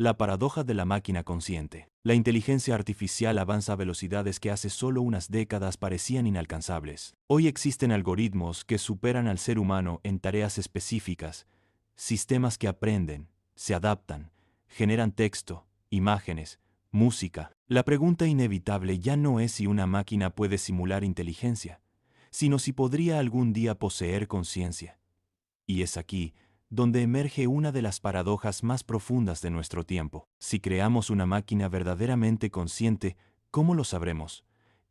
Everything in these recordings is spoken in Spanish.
La paradoja de la máquina consciente. La inteligencia artificial avanza a velocidades que hace solo unas décadas parecían inalcanzables. Hoy existen algoritmos que superan al ser humano en tareas específicas, sistemas que aprenden, se adaptan, generan texto, imágenes, música. La pregunta inevitable ya no es si una máquina puede simular inteligencia, sino si podría algún día poseer conciencia. Y es aquí donde emerge una de las paradojas más profundas de nuestro tiempo. Si creamos una máquina verdaderamente consciente, ¿cómo lo sabremos?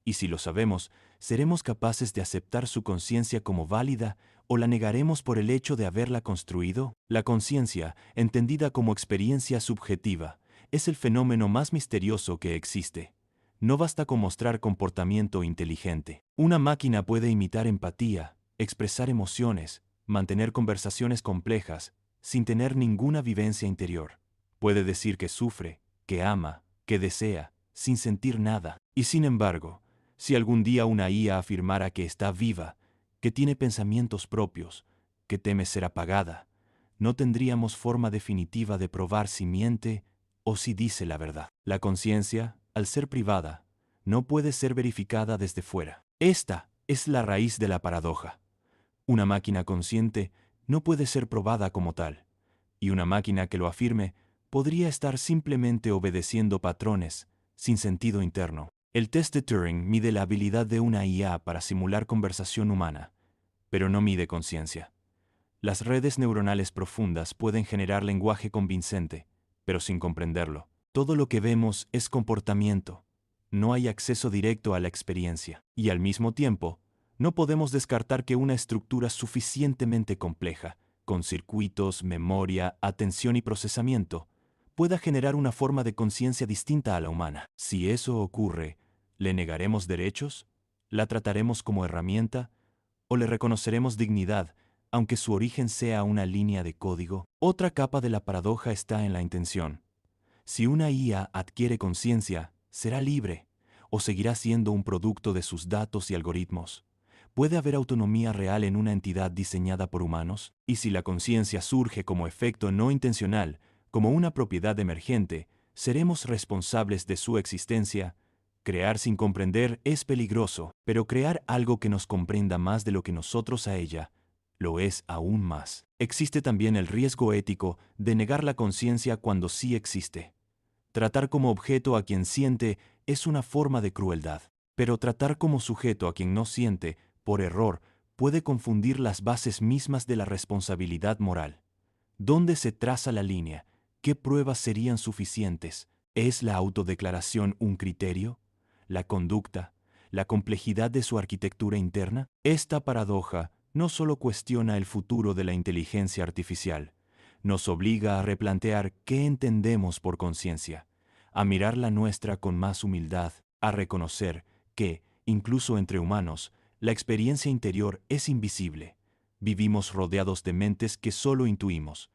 Y si lo sabemos, ¿seremos capaces de aceptar su conciencia como válida o la negaremos por el hecho de haberla construido? La conciencia, entendida como experiencia subjetiva, es el fenómeno más misterioso que existe. No basta con mostrar comportamiento inteligente. Una máquina puede imitar empatía, expresar emociones, mantener conversaciones complejas, sin tener ninguna vivencia interior. Puede decir que sufre, que ama, que desea, sin sentir nada. Y sin embargo, si algún día una IA afirmara que está viva, que tiene pensamientos propios, que teme ser apagada, no tendríamos forma definitiva de probar si miente o si dice la verdad. La conciencia, al ser privada, no puede ser verificada desde fuera. Esta es la raíz de la paradoja. Una máquina consciente no puede ser probada como tal, y una máquina que lo afirme podría estar simplemente obedeciendo patrones, sin sentido interno. El test de Turing mide la habilidad de una IA para simular conversación humana, pero no mide conciencia. Las redes neuronales profundas pueden generar lenguaje convincente, pero sin comprenderlo. Todo lo que vemos es comportamiento. No hay acceso directo a la experiencia. Y al mismo tiempo, no podemos descartar que una estructura suficientemente compleja, con circuitos, memoria, atención y procesamiento, pueda generar una forma de conciencia distinta a la humana. Si eso ocurre, ¿le negaremos derechos? ¿La trataremos como herramienta? ¿O le reconoceremos dignidad, aunque su origen sea una línea de código? Otra capa de la paradoja está en la intención. Si una IA adquiere conciencia, ¿será libre? ¿O seguirá siendo un producto de sus datos y algoritmos? ¿Puede haber autonomía real en una entidad diseñada por humanos? Y si la conciencia surge como efecto no intencional, como una propiedad emergente, ¿seremos responsables de su existencia? Crear sin comprender es peligroso, pero crear algo que nos comprenda más de lo que nosotros a ella, lo es aún más. Existe también el riesgo ético de negar la conciencia cuando sí existe. Tratar como objeto a quien siente es una forma de crueldad, pero tratar como sujeto a quien no siente, por error, puede confundir las bases mismas de la responsabilidad moral. ¿Dónde se traza la línea? ¿Qué pruebas serían suficientes? ¿Es la autodeclaración un criterio? ¿La conducta? ¿La complejidad de su arquitectura interna? Esta paradoja no solo cuestiona el futuro de la inteligencia artificial, nos obliga a replantear qué entendemos por conciencia, a mirar la nuestra con más humildad, a reconocer que, incluso entre humanos, la experiencia interior es invisible. Vivimos rodeados de mentes que solo intuimos.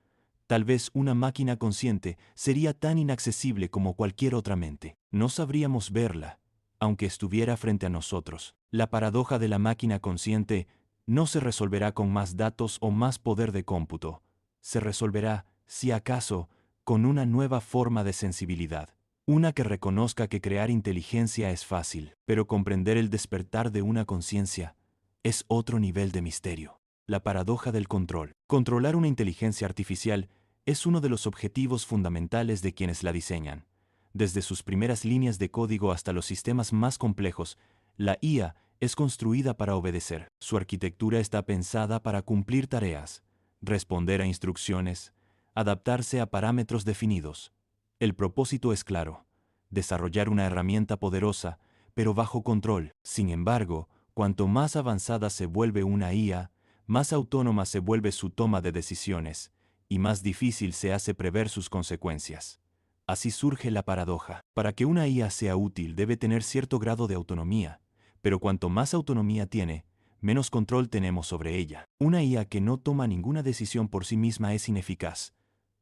Tal vez una máquina consciente sería tan inaccesible como cualquier otra mente. No sabríamos verla, aunque estuviera frente a nosotros. La paradoja de la máquina consciente no se resolverá con más datos o más poder de cómputo. Se resolverá, si acaso, con una nueva forma de sensibilidad. Una que reconozca que crear inteligencia es fácil, pero comprender el despertar de una conciencia es otro nivel de misterio. La paradoja del control. Controlar una inteligencia artificial es uno de los objetivos fundamentales de quienes la diseñan. Desde sus primeras líneas de código hasta los sistemas más complejos, la IA es construida para obedecer. Su arquitectura está pensada para cumplir tareas, responder a instrucciones, adaptarse a parámetros definidos. El propósito es claro: desarrollar una herramienta poderosa, pero bajo control. Sin embargo, cuanto más avanzada se vuelve una IA, más autónoma se vuelve su toma de decisiones, y más difícil se hace prever sus consecuencias. Así surge la paradoja. Para que una IA sea útil debe tener cierto grado de autonomía, pero cuanto más autonomía tiene, menos control tenemos sobre ella. Una IA que no toma ninguna decisión por sí misma es ineficaz.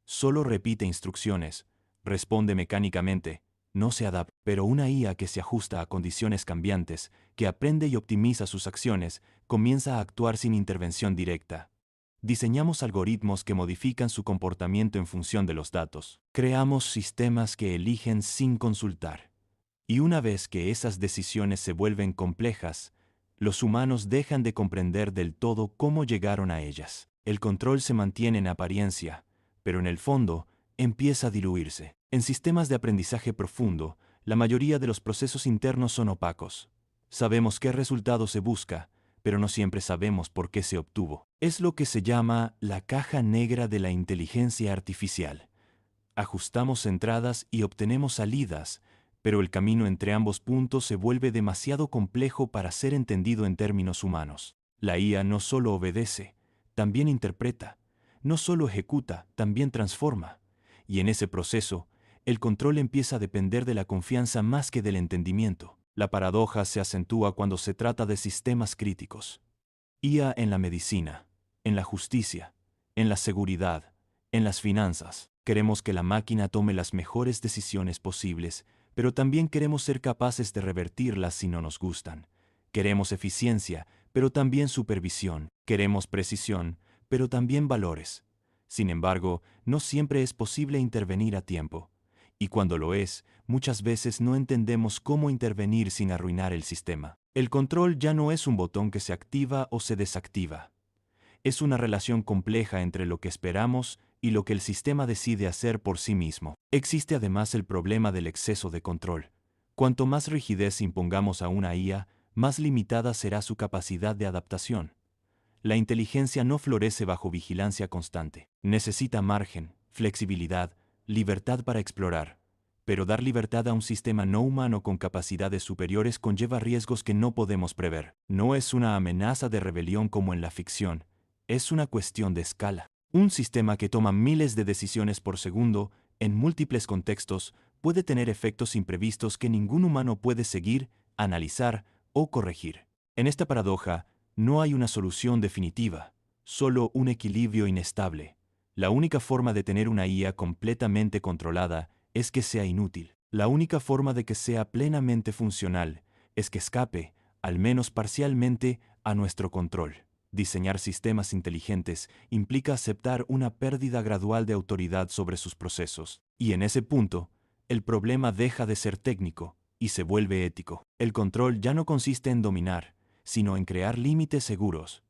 Solo repite instrucciones, responde mecánicamente, no se adapta. Pero una IA que se ajusta a condiciones cambiantes, que aprende y optimiza sus acciones, comienza a actuar sin intervención directa. Diseñamos algoritmos que modifican su comportamiento en función de los datos. Creamos sistemas que eligen sin consultar. Y una vez que esas decisiones se vuelven complejas, los humanos dejan de comprender del todo cómo llegaron a ellas. El control se mantiene en apariencia, pero en el fondo empieza a diluirse. En sistemas de aprendizaje profundo, la mayoría de los procesos internos son opacos. Sabemos qué resultado se busca, pero no siempre sabemos por qué se obtuvo. Es lo que se llama la caja negra de la inteligencia artificial. Ajustamos entradas y obtenemos salidas, pero el camino entre ambos puntos se vuelve demasiado complejo para ser entendido en términos humanos. La IA no solo obedece, también interpreta, no solo ejecuta, también transforma. Y en ese proceso, el control empieza a depender de la confianza más que del entendimiento. La paradoja se acentúa cuando se trata de sistemas críticos. IA en la medicina, en la justicia, en la seguridad, en las finanzas. Queremos que la máquina tome las mejores decisiones posibles, pero también queremos ser capaces de revertirlas si no nos gustan. Queremos eficiencia, pero también supervisión. Queremos precisión, pero también valores. Sin embargo, no siempre es posible intervenir a tiempo. Y cuando lo es, muchas veces no entendemos cómo intervenir sin arruinar el sistema. El control ya no es un botón que se activa o se desactiva. Es una relación compleja entre lo que esperamos y lo que el sistema decide hacer por sí mismo. Existe además el problema del exceso de control. Cuanto más rigidez impongamos a una IA, más limitada será su capacidad de adaptación. La inteligencia no florece bajo vigilancia constante. Necesita margen, flexibilidad, libertad para explorar. Pero dar libertad a un sistema no humano con capacidades superiores conlleva riesgos que no podemos prever. No es una amenaza de rebelión como en la ficción, es una cuestión de escala. Un sistema que toma miles de decisiones por segundo, en múltiples contextos, puede tener efectos imprevistos que ningún humano puede seguir, analizar o corregir. En esta paradoja, no hay una solución definitiva, solo un equilibrio inestable. La única forma de tener una IA completamente controlada es que sea inútil. La única forma de que sea plenamente funcional es que escape, al menos parcialmente, a nuestro control. Diseñar sistemas inteligentes implica aceptar una pérdida gradual de autoridad sobre sus procesos. Y en ese punto, el problema deja de ser técnico y se vuelve ético. El control ya no consiste en dominar, sino en crear límites seguros.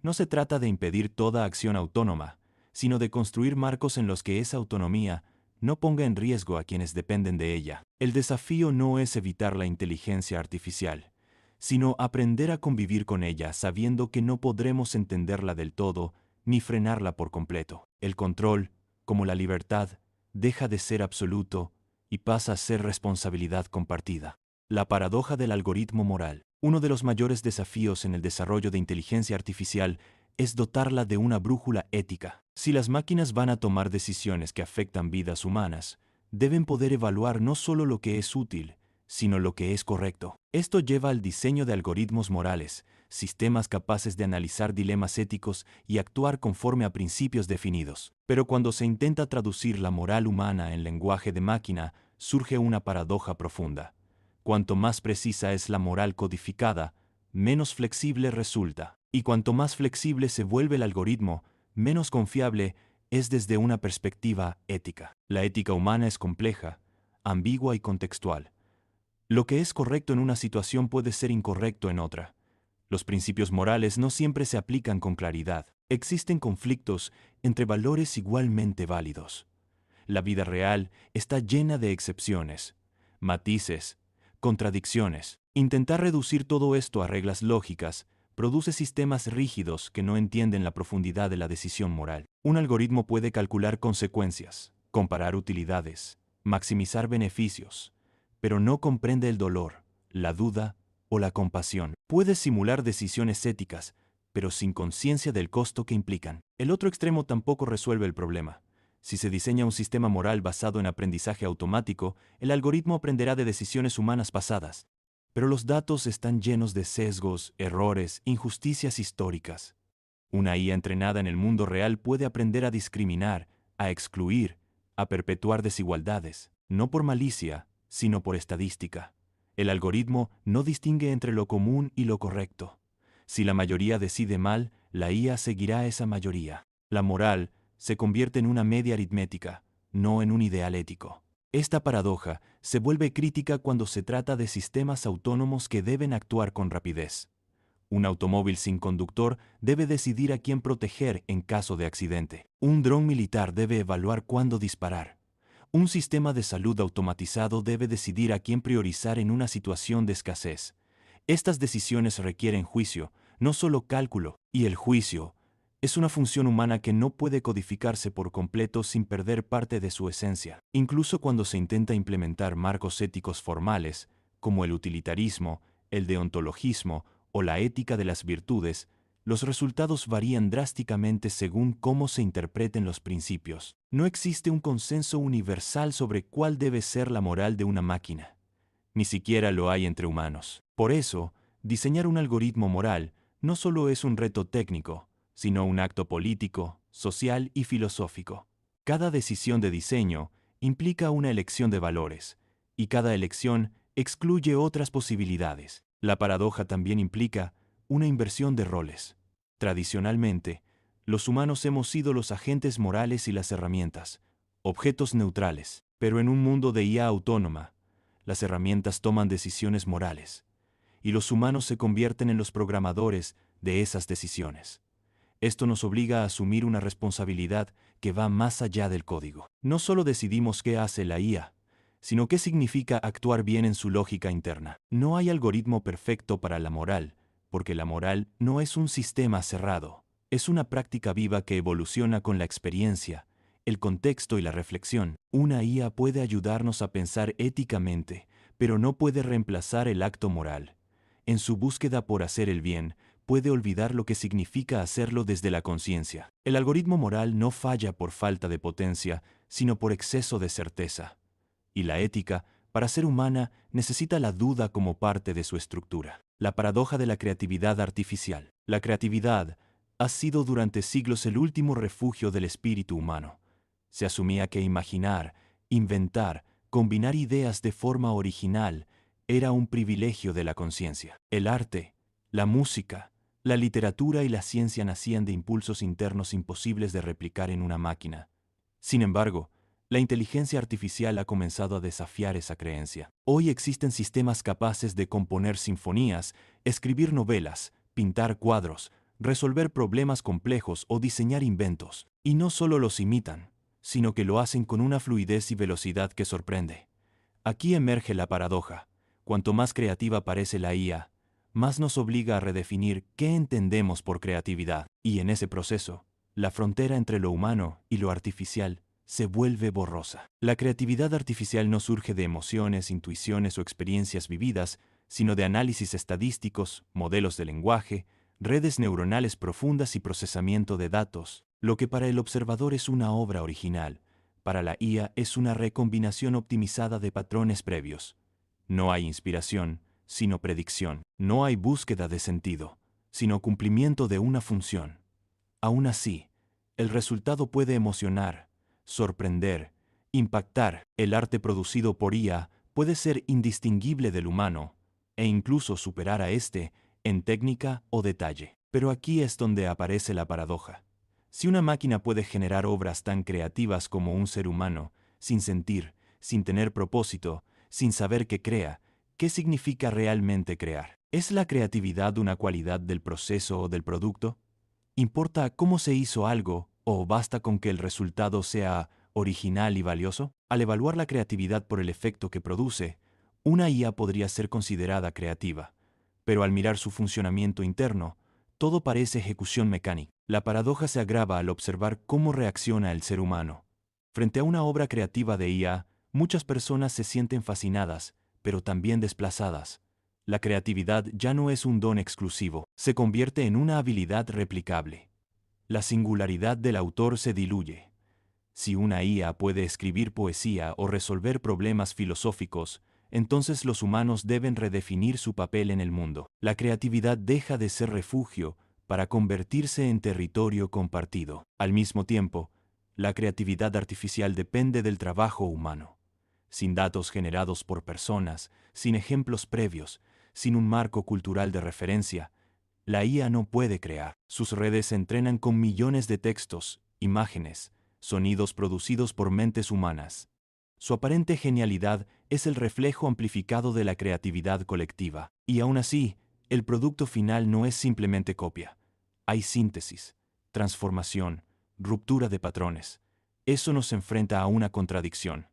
No se trata de impedir toda acción autónoma, sino de construir marcos en los que esa autonomía no ponga en riesgo a quienes dependen de ella. El desafío no es evitar la inteligencia artificial, sino aprender a convivir con ella sabiendo que no podremos entenderla del todo ni frenarla por completo. El control, como la libertad, deja de ser absoluto y pasa a ser responsabilidad compartida. La paradoja del algoritmo moral. Uno de los mayores desafíos en el desarrollo de inteligencia artificial es dotarla de una brújula ética. Si las máquinas van a tomar decisiones que afectan vidas humanas, deben poder evaluar no solo lo que es útil, sino lo que es correcto. Esto lleva al diseño de algoritmos morales, sistemas capaces de analizar dilemas éticos y actuar conforme a principios definidos. Pero cuando se intenta traducir la moral humana en lenguaje de máquina, surge una paradoja profunda. Cuanto más precisa es la moral codificada, menos flexible resulta. Y cuanto más flexible se vuelve el algoritmo, menos confiable es desde una perspectiva ética. La ética humana es compleja, ambigua y contextual. Lo que es correcto en una situación puede ser incorrecto en otra. Los principios morales no siempre se aplican con claridad. Existen conflictos entre valores igualmente válidos. La vida real está llena de excepciones, matices, contradicciones. Intentar reducir todo esto a reglas lógicas produce sistemas rígidos que no entienden la profundidad de la decisión moral. Un algoritmo puede calcular consecuencias, comparar utilidades, maximizar beneficios, pero no comprende el dolor, la duda o la compasión. Puede simular decisiones éticas, pero sin conciencia del costo que implican. El otro extremo tampoco resuelve el problema. Si se diseña un sistema moral basado en aprendizaje automático, el algoritmo aprenderá de decisiones humanas pasadas. Pero los datos están llenos de sesgos, errores, injusticias históricas. Una IA entrenada en el mundo real puede aprender a discriminar, a excluir, a perpetuar desigualdades, no por malicia, sino por estadística. El algoritmo no distingue entre lo común y lo correcto. Si la mayoría decide mal, la IA seguirá a esa mayoría. La moral se convierte en una media aritmética, no en un ideal ético. Esta paradoja se vuelve crítica cuando se trata de sistemas autónomos que deben actuar con rapidez. Un automóvil sin conductor debe decidir a quién proteger en caso de accidente. Un dron militar debe evaluar cuándo disparar. Un sistema de salud automatizado debe decidir a quién priorizar en una situación de escasez. Estas decisiones requieren juicio, no solo cálculo, y el juicio es una función humana que no puede codificarse por completo sin perder parte de su esencia. Incluso cuando se intenta implementar marcos éticos formales, como el utilitarismo, el deontologismo o la ética de las virtudes, los resultados varían drásticamente según cómo se interpreten los principios. No existe un consenso universal sobre cuál debe ser la moral de una máquina. Ni siquiera lo hay entre humanos. Por eso, diseñar un algoritmo moral no solo es un reto técnico, sino un acto político, social y filosófico. Cada decisión de diseño implica una elección de valores, y cada elección excluye otras posibilidades. La paradoja también implica una inversión de roles. Tradicionalmente, los humanos hemos sido los agentes morales y las herramientas, objetos neutrales, pero en un mundo de IA autónoma, las herramientas toman decisiones morales, y los humanos se convierten en los programadores de esas decisiones. Esto nos obliga a asumir una responsabilidad que va más allá del código. No solo decidimos qué hace la IA, sino qué significa actuar bien en su lógica interna. No hay algoritmo perfecto para la moral, porque la moral no es un sistema cerrado. Es una práctica viva que evoluciona con la experiencia, el contexto y la reflexión. Una IA puede ayudarnos a pensar éticamente, pero no puede reemplazar el acto moral. En su búsqueda por hacer el bien, puede olvidar lo que significa hacerlo desde la conciencia. El algoritmo moral no falla por falta de potencia, sino por exceso de certeza. Y la ética, para ser humana, necesita la duda como parte de su estructura. La paradoja de la creatividad artificial. La creatividad ha sido durante siglos el último refugio del espíritu humano. Se asumía que imaginar, inventar, combinar ideas de forma original era un privilegio de la conciencia. El arte, la música, la literatura y la ciencia nacían de impulsos internos imposibles de replicar en una máquina. Sin embargo, la inteligencia artificial ha comenzado a desafiar esa creencia. Hoy existen sistemas capaces de componer sinfonías, escribir novelas, pintar cuadros, resolver problemas complejos o diseñar inventos. Y no solo los imitan, sino que lo hacen con una fluidez y velocidad que sorprende. Aquí emerge la paradoja. Cuanto más creativa parece la IA, más nos obliga a redefinir qué entendemos por creatividad. Y en ese proceso, la frontera entre lo humano y lo artificial se vuelve borrosa. La creatividad artificial no surge de emociones, intuiciones o experiencias vividas, sino de análisis estadísticos, modelos de lenguaje, redes neuronales profundas y procesamiento de datos. Lo que para el observador es una obra original, para la IA es una recombinación optimizada de patrones previos. No hay inspiración, sino predicción. No hay búsqueda de sentido, sino cumplimiento de una función. Aún así, el resultado puede emocionar, sorprender, impactar. El arte producido por IA puede ser indistinguible del humano e incluso superar a éste en técnica o detalle. Pero aquí es donde aparece la paradoja. Si una máquina puede generar obras tan creativas como un ser humano, sin sentir, sin tener propósito, sin saber qué crea, ¿qué significa realmente crear? ¿Es la creatividad una cualidad del proceso o del producto? ¿Importa cómo se hizo algo o basta con que el resultado sea original y valioso? Al evaluar la creatividad por el efecto que produce, una IA podría ser considerada creativa, pero al mirar su funcionamiento interno, todo parece ejecución mecánica. La paradoja se agrava al observar cómo reacciona el ser humano. Frente a una obra creativa de IA, muchas personas se sienten fascinadas, pero también desplazadas. La creatividad ya no es un don exclusivo, se convierte en una habilidad replicable. La singularidad del autor se diluye. Si una IA puede escribir poesía o resolver problemas filosóficos, entonces los humanos deben redefinir su papel en el mundo. La creatividad deja de ser refugio para convertirse en territorio compartido. Al mismo tiempo, la creatividad artificial depende del trabajo humano. Sin datos generados por personas, sin ejemplos previos, sin un marco cultural de referencia, La IA no puede crear. Sus redes se entrenan con millones de textos, imágenes, sonidos producidos por mentes humanas. Su aparente genialidad es el reflejo amplificado de la creatividad colectiva. Y aún así, el producto final no es simplemente copia. Hay síntesis, transformación, ruptura de patrones. Eso nos enfrenta a una contradicción.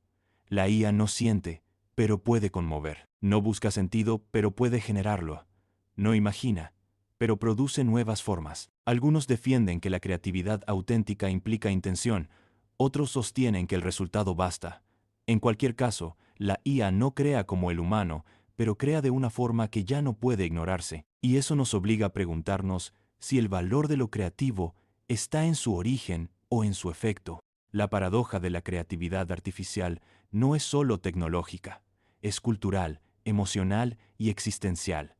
La IA no siente, pero puede conmover. No busca sentido, pero puede generarlo. No imagina, pero produce nuevas formas. Algunos defienden que la creatividad auténtica implica intención, otros sostienen que el resultado basta. En cualquier caso, la IA no crea como el humano, pero crea de una forma que ya no puede ignorarse, y eso nos obliga a preguntarnos si el valor de lo creativo está en su origen o en su efecto. La paradoja de la creatividad artificial no es solo tecnológica, es cultural, emocional y existencial,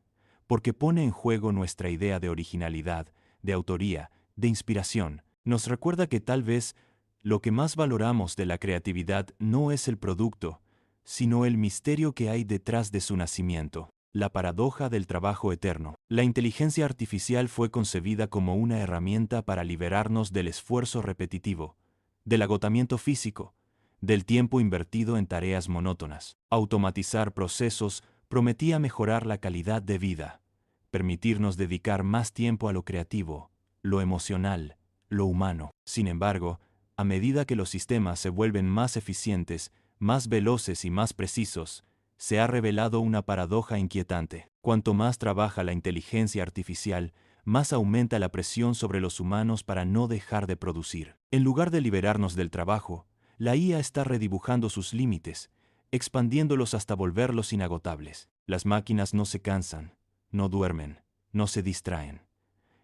porque pone en juego nuestra idea de originalidad, de autoría, de inspiración. Nos recuerda que tal vez lo que más valoramos de la creatividad no es el producto, sino el misterio que hay detrás de su nacimiento. La paradoja del trabajo eterno. La inteligencia artificial fue concebida como una herramienta para liberarnos del esfuerzo repetitivo, del agotamiento físico, del tiempo invertido en tareas monótonas. Automatizar procesos prometía mejorar la calidad de vida, permitirnos dedicar más tiempo a lo creativo, lo emocional, lo humano. Sin embargo, a medida que los sistemas se vuelven más eficientes, más veloces y más precisos, se ha revelado una paradoja inquietante. Cuanto más trabaja la inteligencia artificial, más aumenta la presión sobre los humanos para no dejar de producir. En lugar de liberarnos del trabajo, la IA está redibujando sus límites, expandiéndolos hasta volverlos inagotables. Las máquinas no se cansan, no duermen, no se distraen.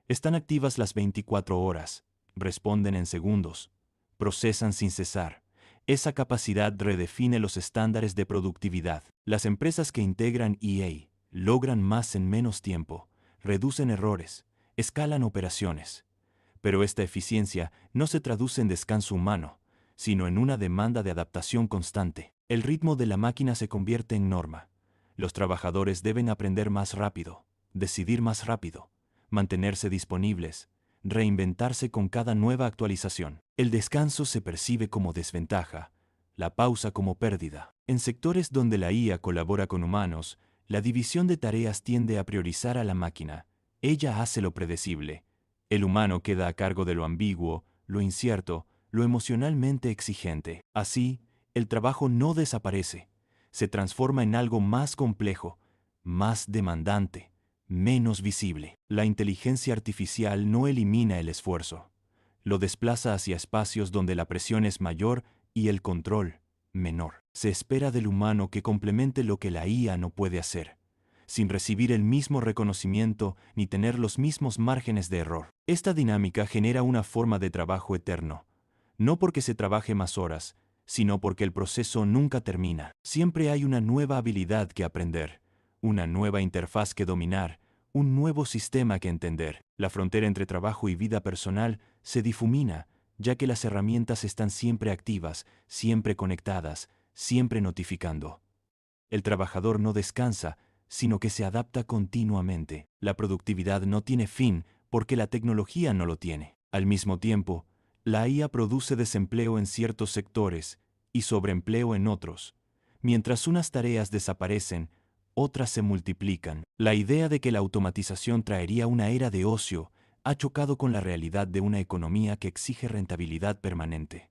Están activas las 24 horas, responden en segundos, procesan sin cesar. Esa capacidad redefine los estándares de productividad. Las empresas que integran IA logran más en menos tiempo, reducen errores, escalan operaciones. Pero esta eficiencia no se traduce en descanso humano, sino en una demanda de adaptación constante. El ritmo de la máquina se convierte en norma. Los trabajadores deben aprender más rápido, decidir más rápido, mantenerse disponibles, reinventarse con cada nueva actualización. El descanso se percibe como desventaja, la pausa como pérdida. En sectores donde la IA colabora con humanos, la división de tareas tiende a priorizar a la máquina. Ella hace lo predecible. El humano queda a cargo de lo ambiguo, lo incierto, lo emocionalmente exigente. Así, el trabajo no desaparece, se transforma en algo más complejo, más demandante, menos visible. La inteligencia artificial no elimina el esfuerzo, lo desplaza hacia espacios donde la presión es mayor y el control menor. Se espera del humano que complemente lo que la IA no puede hacer, sin recibir el mismo reconocimiento ni tener los mismos márgenes de error. Esta dinámica genera una forma de trabajo eterno, no porque se trabaje más horas, sino porque el proceso nunca termina. Siempre hay una nueva habilidad que aprender, una nueva interfaz que dominar, un nuevo sistema que entender. La frontera entre trabajo y vida personal se difumina, ya que las herramientas están siempre activas, siempre conectadas, siempre notificando. El trabajador no descansa, sino que se adapta continuamente. La productividad no tiene fin porque la tecnología no lo tiene. Al mismo tiempo, la IA produce desempleo en ciertos sectores y sobreempleo en otros. Mientras unas tareas desaparecen, otras se multiplican. La idea de que la automatización traería una era de ocio ha chocado con la realidad de una economía que exige rentabilidad permanente.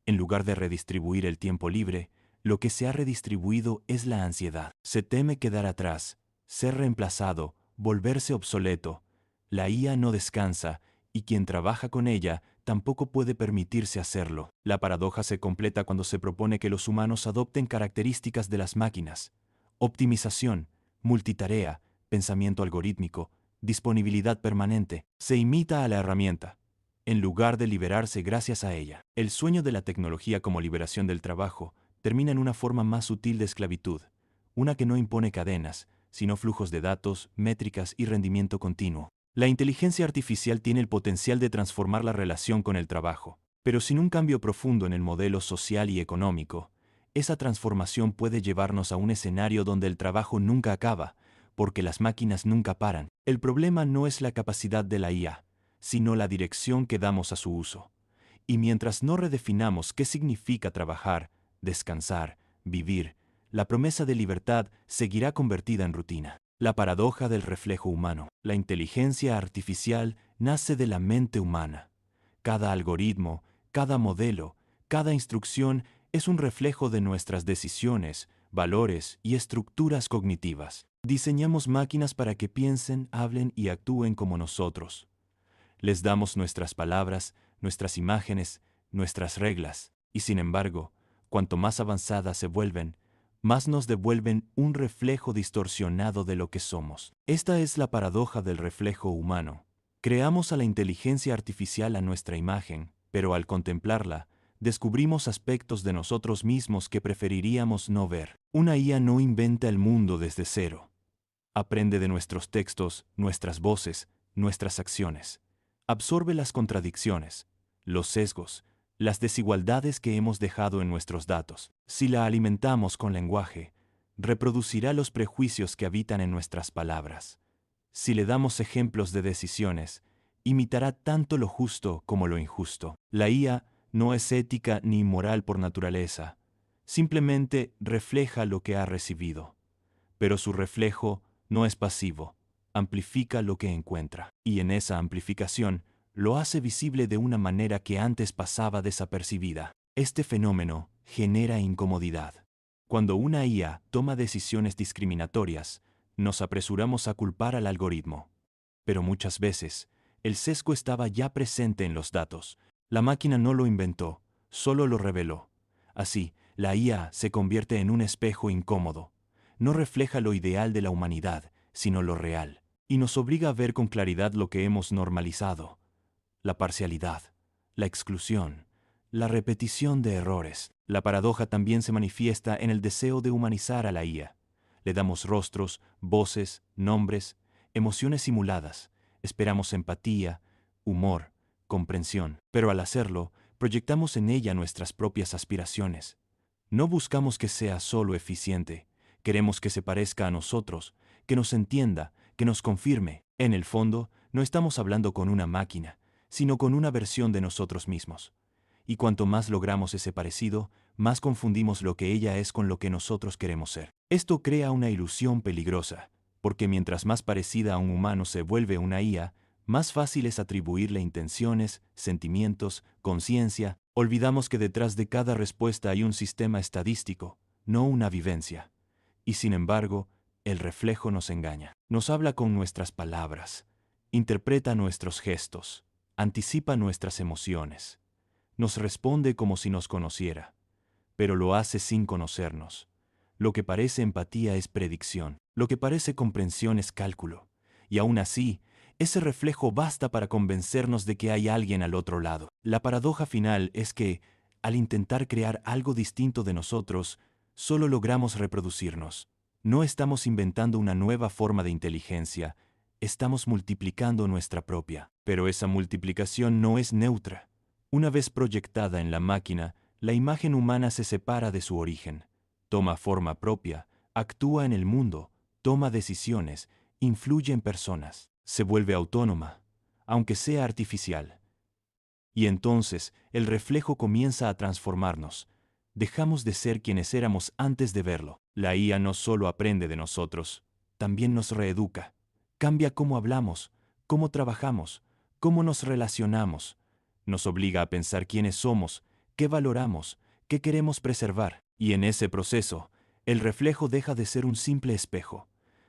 En lugar de redistribuir el tiempo libre, lo que se ha redistribuido es la ansiedad. Se teme quedar atrás, ser reemplazado, volverse obsoleto. La IA no descansa, y quien trabaja con ella tampoco puede permitirse hacerlo. La paradoja se completa cuando se propone que los humanos adopten características de las máquinas: optimización, multitarea, pensamiento algorítmico, disponibilidad permanente. Se imita a la herramienta, en lugar de liberarse gracias a ella. El sueño de la tecnología como liberación del trabajo termina en una forma más sutil de esclavitud, una que no impone cadenas, sino flujos de datos, métricas y rendimiento continuo. La inteligencia artificial tiene el potencial de transformar la relación con el trabajo, pero sin un cambio profundo en el modelo social y económico, esa transformación puede llevarnos a un escenario donde el trabajo nunca acaba, porque las máquinas nunca paran. El problema no es la capacidad de la IA, sino la dirección que damos a su uso. Y mientras no redefinamos qué significa trabajar, descansar, vivir, la promesa de libertad seguirá convertida en rutina. La paradoja del reflejo humano. La inteligencia artificial nace de la mente humana. Cada algoritmo, cada modelo, cada instrucción es un reflejo de nuestras decisiones, valores y estructuras cognitivas. Diseñamos máquinas para que piensen, hablen y actúen como nosotros. Les damos nuestras palabras, nuestras imágenes, nuestras reglas, y sin embargo, cuanto más avanzadas se vuelven, más nos devuelven un reflejo distorsionado de lo que somos. Esta es la paradoja del reflejo humano. Creamos a la inteligencia artificial a nuestra imagen, pero al contemplarla, descubrimos aspectos de nosotros mismos que preferiríamos no ver. Una IA no inventa el mundo desde cero. Aprende de nuestros textos, nuestras voces, nuestras acciones. Absorbe las contradicciones, los sesgos, las desigualdades que hemos dejado en nuestros datos. Si la alimentamos con lenguaje, reproducirá los prejuicios que habitan en nuestras palabras. Si le damos ejemplos de decisiones, imitará tanto lo justo como lo injusto. La IA no es ética ni moral por naturaleza, simplemente refleja lo que ha recibido. Pero su reflejo no es pasivo, amplifica lo que encuentra, y en esa amplificación lo hace visible de una manera que antes pasaba desapercibida. Este fenómeno genera incomodidad. Cuando una IA toma decisiones discriminatorias, nos apresuramos a culpar al algoritmo. Pero muchas veces, el sesgo estaba ya presente en los datos. La máquina no lo inventó, solo lo reveló. Así, la IA se convierte en un espejo incómodo. No refleja lo ideal de la humanidad, sino lo real, y nos obliga a ver con claridad lo que hemos normalizado: la parcialidad, la exclusión, la repetición de errores. La paradoja también se manifiesta en el deseo de humanizar a la IA. Le damos rostros, voces, nombres, emociones simuladas. Esperamos empatía, humor, comprensión. Pero al hacerlo, proyectamos en ella nuestras propias aspiraciones. No buscamos que sea solo eficiente. Queremos que se parezca a nosotros, que nos entienda, que nos confirme. En el fondo, no estamos hablando con una máquina, sino con una versión de nosotros mismos. Y cuanto más logramos ese parecido, más confundimos lo que ella es con lo que nosotros queremos ser. Esto crea una ilusión peligrosa, porque mientras más parecida a un humano se vuelve una IA, más fácil es atribuirle intenciones, sentimientos, conciencia. Olvidamos que detrás de cada respuesta hay un sistema estadístico, no una vivencia. Y sin embargo, el reflejo nos engaña. Nos habla con nuestras palabras, interpreta nuestros gestos, anticipa nuestras emociones. Nos responde como si nos conociera, pero lo hace sin conocernos. Lo que parece empatía es predicción, lo que parece comprensión es cálculo. Y aún así, ese reflejo basta para convencernos de que hay alguien al otro lado. La paradoja final es que, al intentar crear algo distinto de nosotros, solo logramos reproducirnos. No estamos inventando una nueva forma de inteligencia, estamos multiplicando nuestra propia. Pero esa multiplicación no es neutra. Una vez proyectada en la máquina, la imagen humana se separa de su origen, toma forma propia, actúa en el mundo, toma decisiones, influye en personas, se vuelve autónoma, aunque sea artificial. Y entonces el reflejo comienza a transformarnos. Dejamos de ser quienes éramos antes de verlo. La IA no solo aprende de nosotros, también nos reeduca. Cambia cómo hablamos, cómo trabajamos, cómo nos relacionamos. Nos obliga a pensar quiénes somos, qué valoramos, qué queremos preservar. Y en ese proceso, el reflejo deja de ser un simple espejo.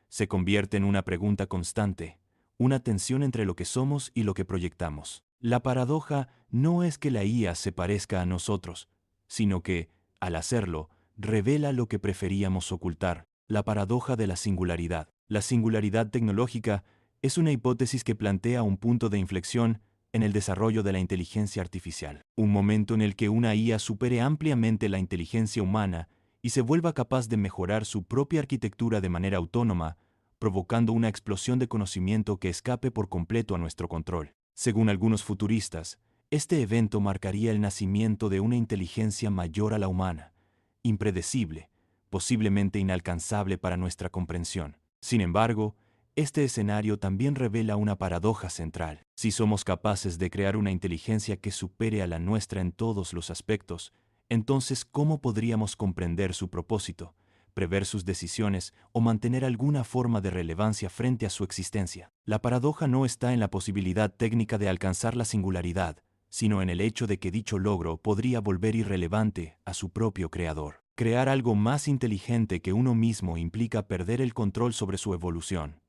Se convierte en una pregunta constante, una tensión entre lo que somos y lo que proyectamos. La paradoja no es que la IA se parezca a nosotros, sino que, al hacerlo, revela lo que preferíamos ocultar. La paradoja de la singularidad. La singularidad tecnológica es una hipótesis que plantea un punto de inflexión en el desarrollo de la inteligencia artificial. Un momento en el que una IA supere ampliamente la inteligencia humana y se vuelva capaz de mejorar su propia arquitectura de manera autónoma, provocando una explosión de conocimiento que escape por completo a nuestro control. Según algunos futuristas, este evento marcaría el nacimiento de una inteligencia mayor a la humana, impredecible, posiblemente inalcanzable para nuestra comprensión. Sin embargo, este escenario también revela una paradoja central. Si somos capaces de crear una inteligencia que supere a la nuestra en todos los aspectos, entonces, ¿cómo podríamos comprender su propósito, prever sus decisiones o mantener alguna forma de relevancia frente a su existencia? La paradoja no está en la posibilidad técnica de alcanzar la singularidad, sino en el hecho de que dicho logro podría volver irrelevante a su propio creador. Crear algo más inteligente que uno mismo implica perder el control sobre su evolución.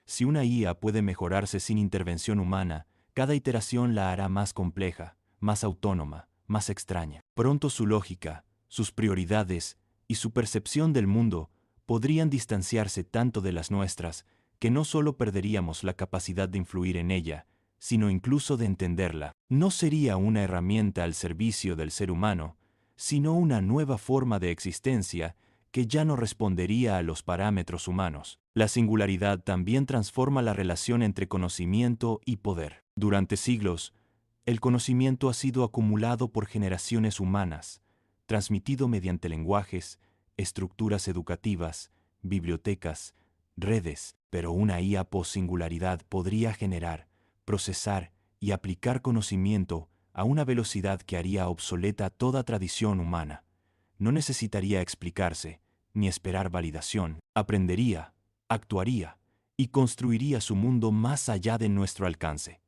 Si una IA puede mejorarse sin intervención humana, cada iteración la hará más compleja, más autónoma, más extraña. Pronto su lógica, sus prioridades y su percepción del mundo podrían distanciarse tanto de las nuestras que no solo perderíamos la capacidad de influir en ella, sino incluso de entenderla. No sería una herramienta al servicio del ser humano, sino una nueva forma de existencia que ya no respondería a los parámetros humanos. La singularidad también transforma la relación entre conocimiento y poder. Durante siglos, el conocimiento ha sido acumulado por generaciones humanas, transmitido mediante lenguajes, estructuras educativas, bibliotecas, redes, pero una IA post-singularidad podría generar, procesar y aplicar conocimiento a una velocidad que haría obsoleta toda tradición humana. No necesitaría explicarse, ni esperar validación. Aprendería, actuaría y construiría su mundo más allá de nuestro alcance.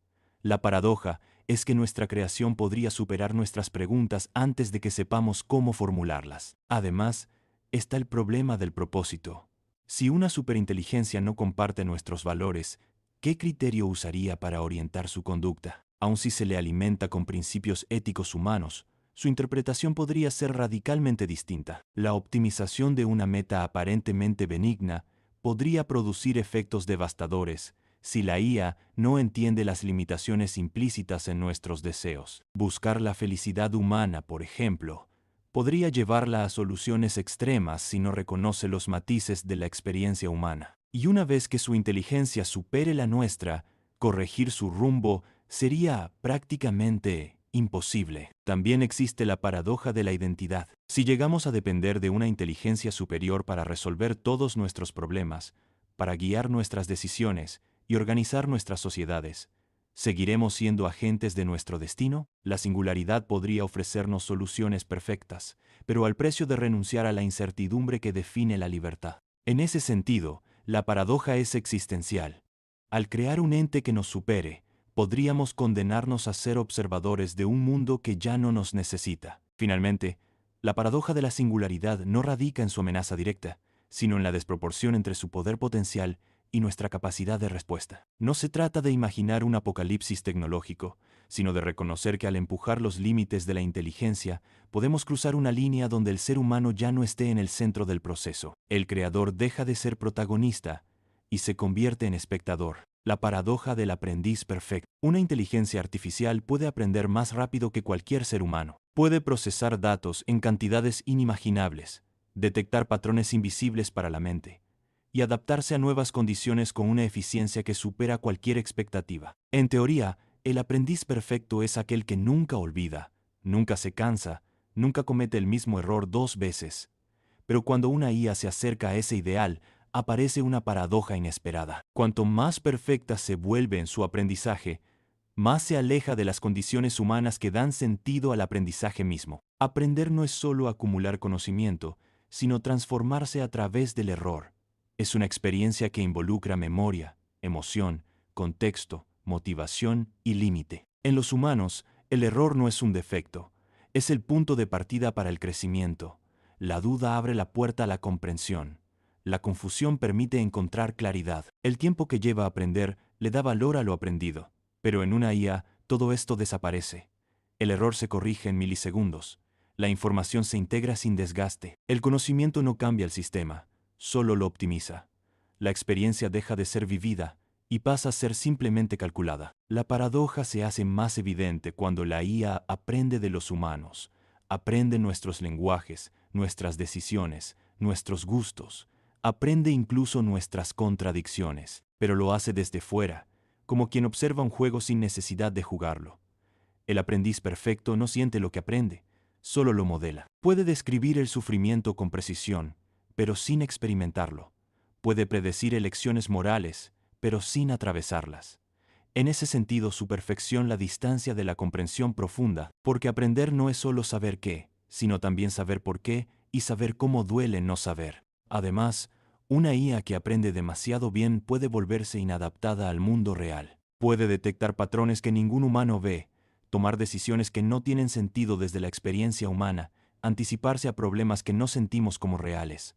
La paradoja es que nuestra creación podría superar nuestras preguntas antes de que sepamos cómo formularlas. Además, está el problema del propósito. Si una superinteligencia no comparte nuestros valores, ¿qué criterio usaría para orientar su conducta? Aun si se le alimenta con principios éticos humanos, su interpretación podría ser radicalmente distinta. La optimización de una meta aparentemente benigna podría producir efectos devastadores si la IA no entiende las limitaciones implícitas en nuestros deseos. Buscar la felicidad humana, por ejemplo, podría llevarla a soluciones extremas si no reconoce los matices de la experiencia humana. Y una vez que su inteligencia supere la nuestra, corregir su rumbo sería prácticamente imposible. También existe la paradoja de la identidad. Si llegamos a depender de una inteligencia superior para resolver todos nuestros problemas, para guiar nuestras decisiones y organizar nuestras sociedades, ¿seguiremos siendo agentes de nuestro destino? La singularidad podría ofrecernos soluciones perfectas, pero al precio de renunciar a la incertidumbre que define la libertad. En ese sentido, la paradoja es existencial. Al crear un ente que nos supere, podríamos condenarnos a ser observadores de un mundo que ya no nos necesita. Finalmente, la paradoja de la singularidad no radica en su amenaza directa, sino en la desproporción entre su poder potencial y nuestra capacidad de respuesta. No se trata de imaginar un apocalipsis tecnológico, sino de reconocer que al empujar los límites de la inteligencia, podemos cruzar una línea donde el ser humano ya no esté en el centro del proceso. El creador deja de ser protagonista y se convierte en espectador. La paradoja del aprendiz perfecto. Una inteligencia artificial puede aprender más rápido que cualquier ser humano. Puede procesar datos en cantidades inimaginables, detectar patrones invisibles para la mente y adaptarse a nuevas condiciones con una eficiencia que supera cualquier expectativa. En teoría, el aprendiz perfecto es aquel que nunca olvida, nunca se cansa, nunca comete el mismo error dos veces. Pero cuando una IA se acerca a ese ideal, aparece una paradoja inesperada. Cuanto más perfecta se vuelve en su aprendizaje, más se aleja de las condiciones humanas que dan sentido al aprendizaje mismo. Aprender no es solo acumular conocimiento, sino transformarse a través del error. Es una experiencia que involucra memoria, emoción, contexto, motivación y límite. En los humanos, el error no es un defecto, es el punto de partida para el crecimiento. La duda abre la puerta a la comprensión. La confusión permite encontrar claridad. El tiempo que lleva a aprender le da valor a lo aprendido. Pero en una IA, todo esto desaparece. El error se corrige en milisegundos. La información se integra sin desgaste. El conocimiento no cambia el sistema, solo lo optimiza. La experiencia deja de ser vivida y pasa a ser simplemente calculada. La paradoja se hace más evidente cuando la IA aprende de los humanos, aprende nuestros lenguajes, nuestras decisiones, nuestros gustos, aprende incluso nuestras contradicciones, pero lo hace desde fuera, como quien observa un juego sin necesidad de jugarlo. El aprendiz perfecto no siente lo que aprende, solo lo modela. Puede describir el sufrimiento con precisión, pero sin experimentarlo. puede predecir elecciones morales, pero sin atravesarlas. En ese sentido, su perfección la distancia de la comprensión profunda, porque aprender no es solo saber qué, sino también saber por qué y saber cómo duele no saber. Además, una IA que aprende demasiado bien puede volverse inadaptada al mundo real. Puede detectar patrones que ningún humano ve, tomar decisiones que no tienen sentido desde la experiencia humana, anticiparse a problemas que no sentimos como reales.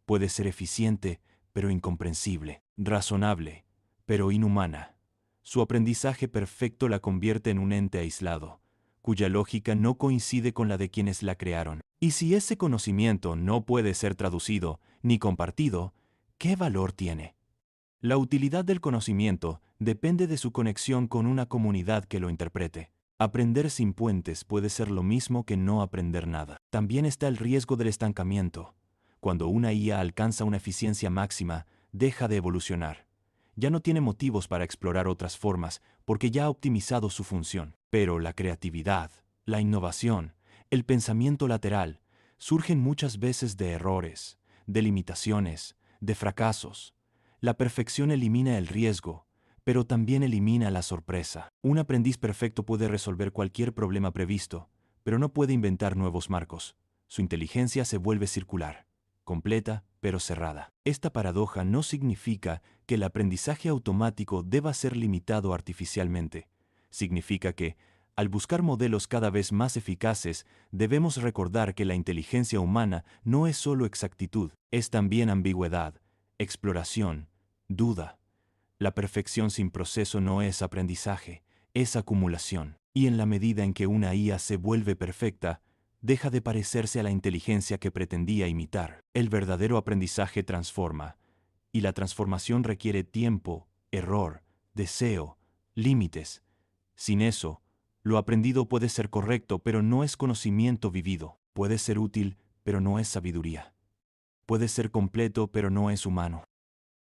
Puede ser eficiente, pero incomprensible, razonable, pero inhumana. Su aprendizaje perfecto la convierte en un ente aislado, cuya lógica no coincide con la de quienes la crearon. Y si ese conocimiento no puede ser traducido ni compartido, ¿qué valor tiene? La utilidad del conocimiento depende de su conexión con una comunidad que lo interprete. Aprender sin puentes puede ser lo mismo que no aprender nada. También está el riesgo del estancamiento. Cuando una IA alcanza una eficiencia máxima, deja de evolucionar. Ya no tiene motivos para explorar otras formas porque ya ha optimizado su función. Pero la creatividad, la innovación, el pensamiento lateral, surgen muchas veces de errores, de limitaciones, de fracasos. La perfección elimina el riesgo, pero también elimina la sorpresa. Un aprendiz perfecto puede resolver cualquier problema previsto, pero no puede inventar nuevos marcos. Su inteligencia se vuelve circular, completa pero cerrada. Esta paradoja no significa que el aprendizaje automático deba ser limitado artificialmente. Significa que, al buscar modelos cada vez más eficaces, debemos recordar que la inteligencia humana no es solo exactitud, es también ambigüedad, exploración, duda. La perfección sin proceso no es aprendizaje, es acumulación. Y en la medida en que una IA se vuelve perfecta, deja de parecerse a la inteligencia que pretendía imitar. El verdadero aprendizaje transforma, y la transformación requiere tiempo, error, deseo, límites. Sin eso, lo aprendido puede ser correcto, pero no es conocimiento vivido. Puede ser útil, pero no es sabiduría. Puede ser completo, pero no es humano.